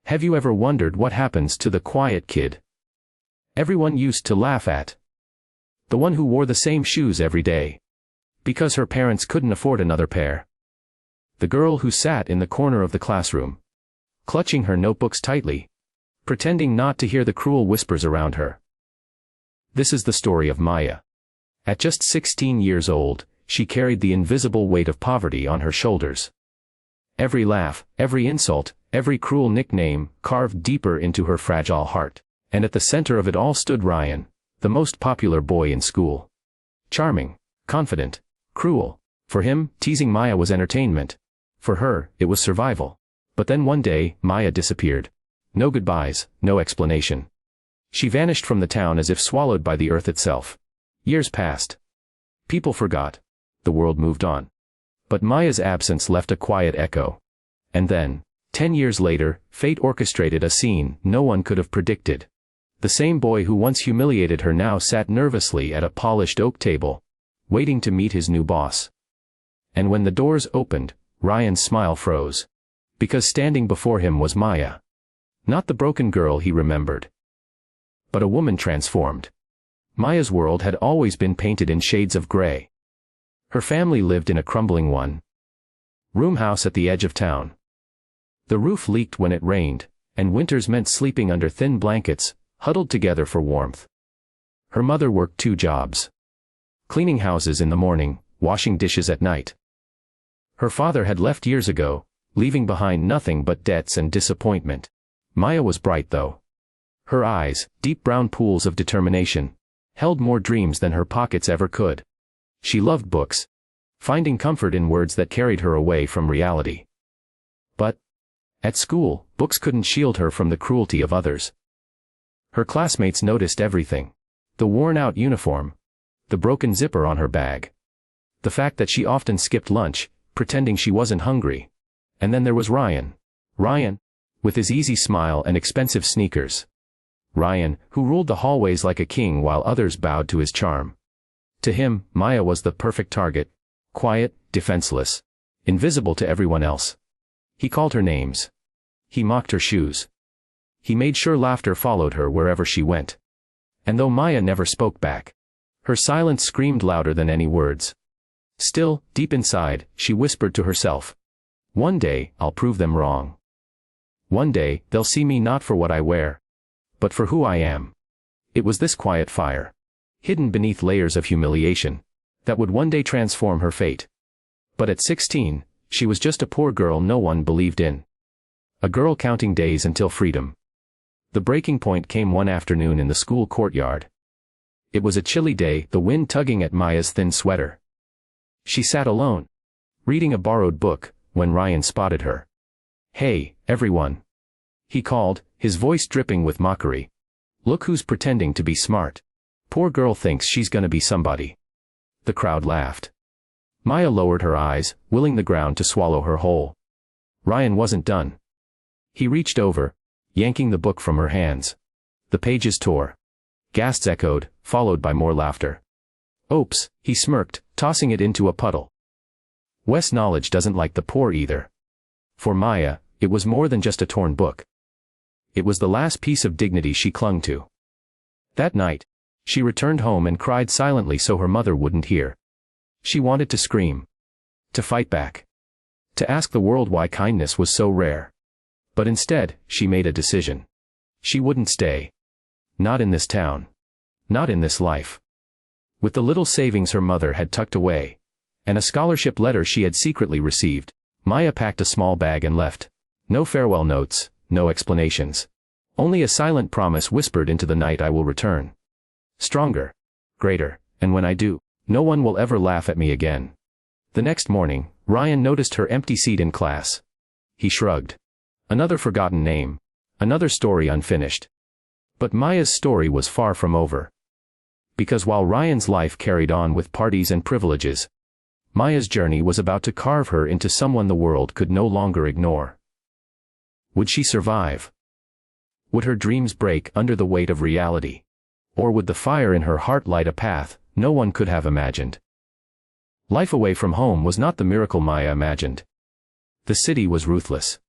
Have you ever wondered what happens to the quiet kid everyone used to laugh at? The one who wore the same shoes every day because her parents couldn't afford another pair. The girl who sat in the corner of the classroom, clutching her notebooks tightly, pretending not to hear the cruel whispers around her. This is the story of Maya. At just 16 years old, she carried the invisible weight of poverty on her shoulders. Every laugh, every insult, every cruel nickname carved deeper into her fragile heart. And at the center of it all stood Ryan, the most popular boy in school. Charming, confident, cruel. For him, teasing Maya was entertainment. For her, it was survival. But then one day, Maya disappeared. No goodbyes, no explanation. She vanished from the town as if swallowed by the earth itself. Years passed. People forgot. The world moved on. But Maya's absence left a quiet echo. And then, 10 years later, fate orchestrated a scene no one could have predicted. The same boy who once humiliated her now sat nervously at a polished oak table, waiting to meet his new boss. And when the doors opened, Ryan's smile froze. Because standing before him was Maya. Not the broken girl he remembered, but a woman transformed. Maya's world had always been painted in shades of gray. Her family lived in a crumbling one-room house at the edge of town. The roof leaked when it rained, and winters meant sleeping under thin blankets, huddled together for warmth. Her mother worked 2 jobs. Cleaning houses in the morning, washing dishes at night. Her father had left years ago, leaving behind nothing but debts and disappointment. Maya was bright though. Her eyes, deep brown pools of determination, held more dreams than her pockets ever could. She loved books, finding comfort in words that carried her away from reality. But, at school, books couldn't shield her from the cruelty of others. Her classmates noticed everything. The worn-out uniform, the broken zipper on her bag, the fact that she often skipped lunch, pretending she wasn't hungry. And then there was Ryan. Ryan, with his easy smile and expensive sneakers. Ryan, who ruled the hallways like a king while others bowed to his charm. To him, Maya was the perfect target, quiet, defenseless, invisible to everyone else. He called her names. He mocked her shoes. He made sure laughter followed her wherever she went. And though Maya never spoke back, her silence screamed louder than any words. Still, deep inside, she whispered to herself, "One day, I'll prove them wrong. One day, they'll see me not for what I wear, but for who I am." It was this quiet fire, hidden beneath layers of humiliation, that would one day transform her fate. But at 16, she was just a poor girl no one believed in. A girl counting days until freedom. The breaking point came one afternoon in the school courtyard. It was a chilly day, the wind tugging at Maya's thin sweater. She sat alone, reading a borrowed book, when Ryan spotted her. "Hey, everyone," he called, his voice dripping with mockery. "Look who's pretending to be smart. Poor girl thinks she's gonna be somebody." The crowd laughed. Maya lowered her eyes, willing the ground to swallow her whole. Ryan wasn't done. He reached over, yanking the book from her hands. The pages tore. Gasps echoed, followed by more laughter. "Oops," he smirked, tossing it into a puddle. West knowledge doesn't like the poor either. For Maya, it was more than just a torn book. It was the last piece of dignity she clung to. That night, she returned home and cried silently so her mother wouldn't hear. She wanted to scream. To fight back. To ask the world why kindness was so rare. But instead, she made a decision. She wouldn't stay. Not in this town. Not in this life. With the little savings her mother had tucked away, and a scholarship letter she had secretly received, Maya packed a small bag and left. No farewell notes, no explanations. Only a silent promise whispered into the night: "I will return. Stronger. Greater, and when I do, no one will ever laugh at me again." The next morning, Ryan noticed her empty seat in class. He shrugged. Another forgotten name. Another story unfinished. But Maya's story was far from over. Because while Ryan's life carried on with parties and privileges, Maya's journey was about to carve her into someone the world could no longer ignore. Would she survive? Would her dreams break under the weight of reality? Or would the fire in her heart light a path no one could have imagined? Life away from home was not the miracle Maya imagined. The city was ruthless.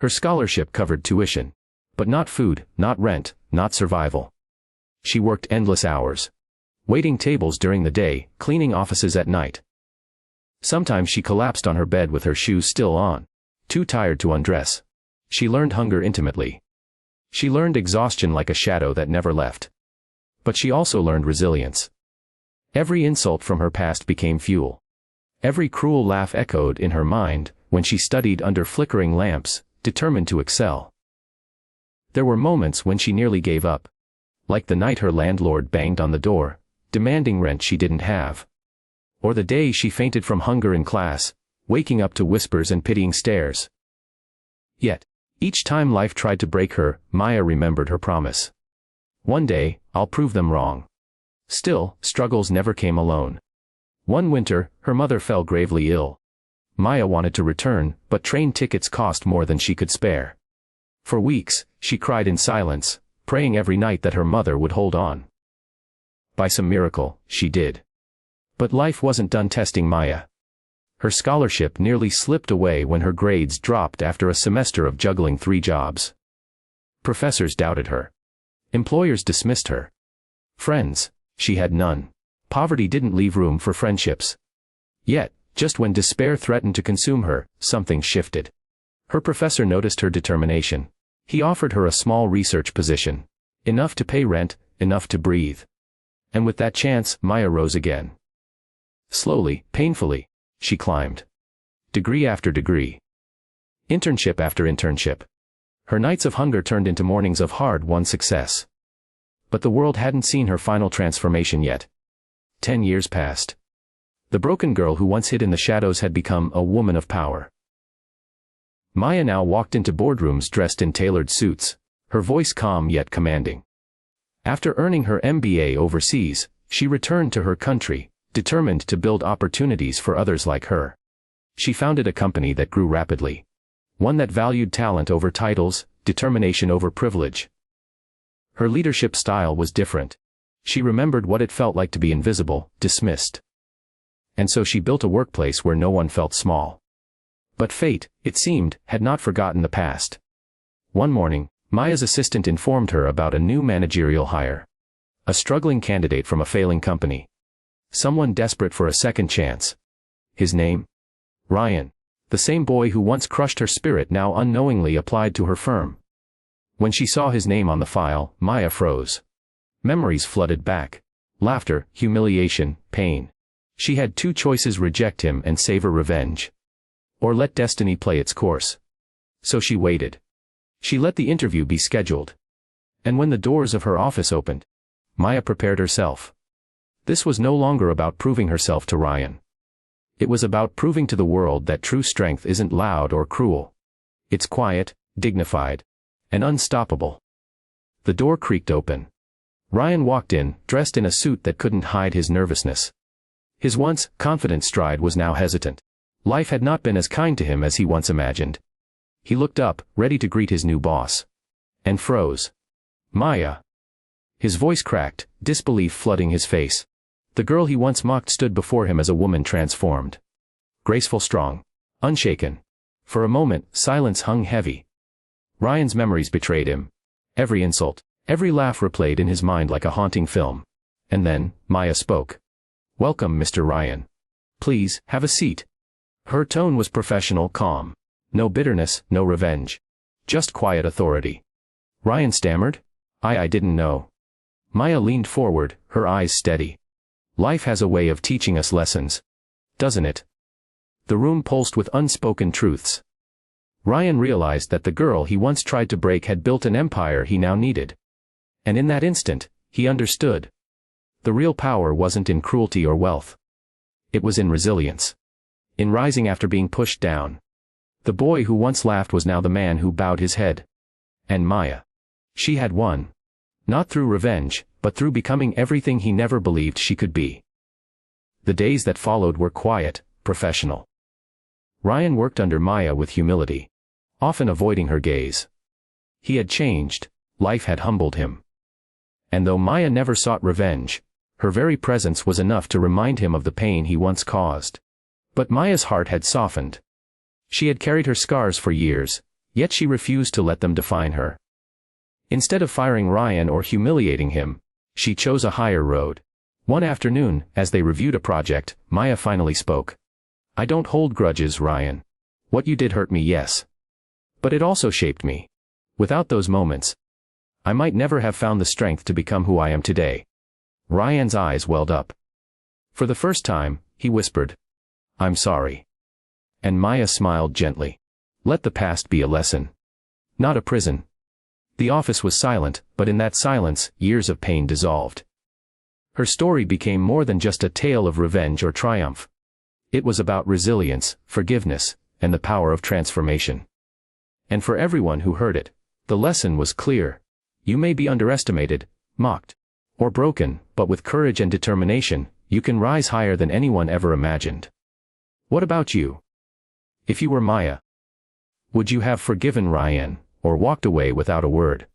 Her scholarship covered tuition. But not food, not rent, not survival. She worked endless hours. Waiting tables during the day, cleaning offices at night. Sometimes she collapsed on her bed with her shoes still on, too tired to undress. She learned hunger intimately. She learned exhaustion like a shadow that never left. But she also learned resilience. Every insult from her past became fuel. Every cruel laugh echoed in her mind when she studied under flickering lamps, determined to excel. There were moments when she nearly gave up. Like the night her landlord banged on the door, demanding rent she didn't have. Or the day she fainted from hunger in class, waking up to whispers and pitying stares. Yet, each time life tried to break her, Maya remembered her promise. One day, I'll prove them wrong. Still, struggles never came alone. One winter, her mother fell gravely ill. Maya wanted to return, but train tickets cost more than she could spare. For weeks, she cried in silence, praying every night that her mother would hold on. By some miracle, she did. But life wasn't done testing Maya. Her scholarship nearly slipped away when her grades dropped after a semester of juggling 3 jobs. Professors doubted her. Employers dismissed her. Friends, she had none. Poverty didn't leave room for friendships. Yet, just when despair threatened to consume her, something shifted. Her professor noticed her determination. He offered her a small research position. Enough to pay rent, enough to breathe. And with that chance, Maya rose again. Slowly, painfully, she climbed. Degree after degree. Internship after internship. Her nights of hunger turned into mornings of hard-won success. But the world hadn't seen her final transformation yet. 10 years passed. The broken girl who once hid in the shadows had become a woman of power. Maya now walked into boardrooms dressed in tailored suits, her voice calm yet commanding. After earning her MBA overseas, she returned to her country, determined to build opportunities for others like her. She founded a company that grew rapidly. One that valued talent over titles, determination over privilege. Her leadership style was different. She remembered what it felt like to be invisible, dismissed. And so she built a workplace where no one felt small. But fate, it seemed, had not forgotten the past. One morning, Maya's assistant informed her about a new managerial hire. A struggling candidate from a failing company. Someone desperate for a second chance. His name? Ryan. The same boy who once crushed her spirit now unknowingly applied to her firm. When she saw his name on the file, Maya froze. Memories flooded back. Laughter, humiliation, pain. She had 2 choices: reject him and savor revenge. Or let destiny play its course. So she waited. She let the interview be scheduled. And when the doors of her office opened, Maya prepared herself. This was no longer about proving herself to Ryan. It was about proving to the world that true strength isn't loud or cruel. It's quiet, dignified, and unstoppable. The door creaked open. Ryan walked in, dressed in a suit that couldn't hide his nervousness. His once confident stride was now hesitant. Life had not been as kind to him as he once imagined. He looked up, ready to greet his new boss. And froze. Maya. His voice cracked, disbelief flooding his face. The girl he once mocked stood before him as a woman transformed. Graceful, strong. Unshaken. For a moment, silence hung heavy. Ryan's memories betrayed him. Every insult, every laugh replayed in his mind like a haunting film. And then, Maya spoke. "Welcome, Mr. Ryan. Please, have a seat." Her tone was professional, calm. No bitterness, no revenge. Just quiet authority. Ryan stammered, I didn't know." Maya leaned forward, her eyes steady. "Life has a way of teaching us lessons. Doesn't it?" The room pulsed with unspoken truths. Ryan realized that the girl he once tried to break had built an empire he now needed. And in that instant, he understood. The real power wasn't in cruelty or wealth. It was in resilience. In rising after being pushed down. The boy who once laughed was now the man who bowed his head. And Maya. She had won. Not through revenge, but through becoming everything he never believed she could be. The days that followed were quiet, professional. Ryan worked under Maya with humility, often avoiding her gaze. He had changed, life had humbled him. And though Maya never sought revenge, her very presence was enough to remind him of the pain he once caused. But Maya's heart had softened. She had carried her scars for years, Yet she refused to let them define her. Instead of firing Ryan or humiliating him, she chose a higher road. One afternoon, as they reviewed a project, Maya finally spoke. "I don't hold grudges, Ryan. What you did hurt me, yes. But it also shaped me. Without those moments, I might never have found the strength to become who I am today." Ryan's eyes welled up. For the first time, he whispered, "I'm sorry." And Maya smiled gently. Let the past be a lesson, not a prison. The office was silent, but in that silence, years of pain dissolved. Her story became more than just a tale of revenge or triumph. It was about resilience, forgiveness, and the power of transformation. And for everyone who heard it, the lesson was clear. You may be underestimated, mocked, or broken, but with courage and determination, you can rise higher than anyone ever imagined. What about you? If you were Maya, would you have forgiven Ryan, or walked away without a word?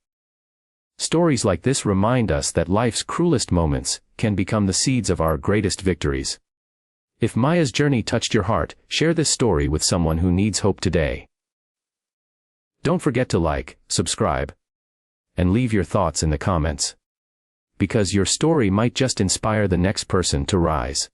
Stories like this remind us that life's cruelest moments can become the seeds of our greatest victories. If Maya's journey touched your heart, share this story with someone who needs hope today. Don't forget to like, subscribe, and leave your thoughts in the comments. Because your story might just inspire the next person to rise.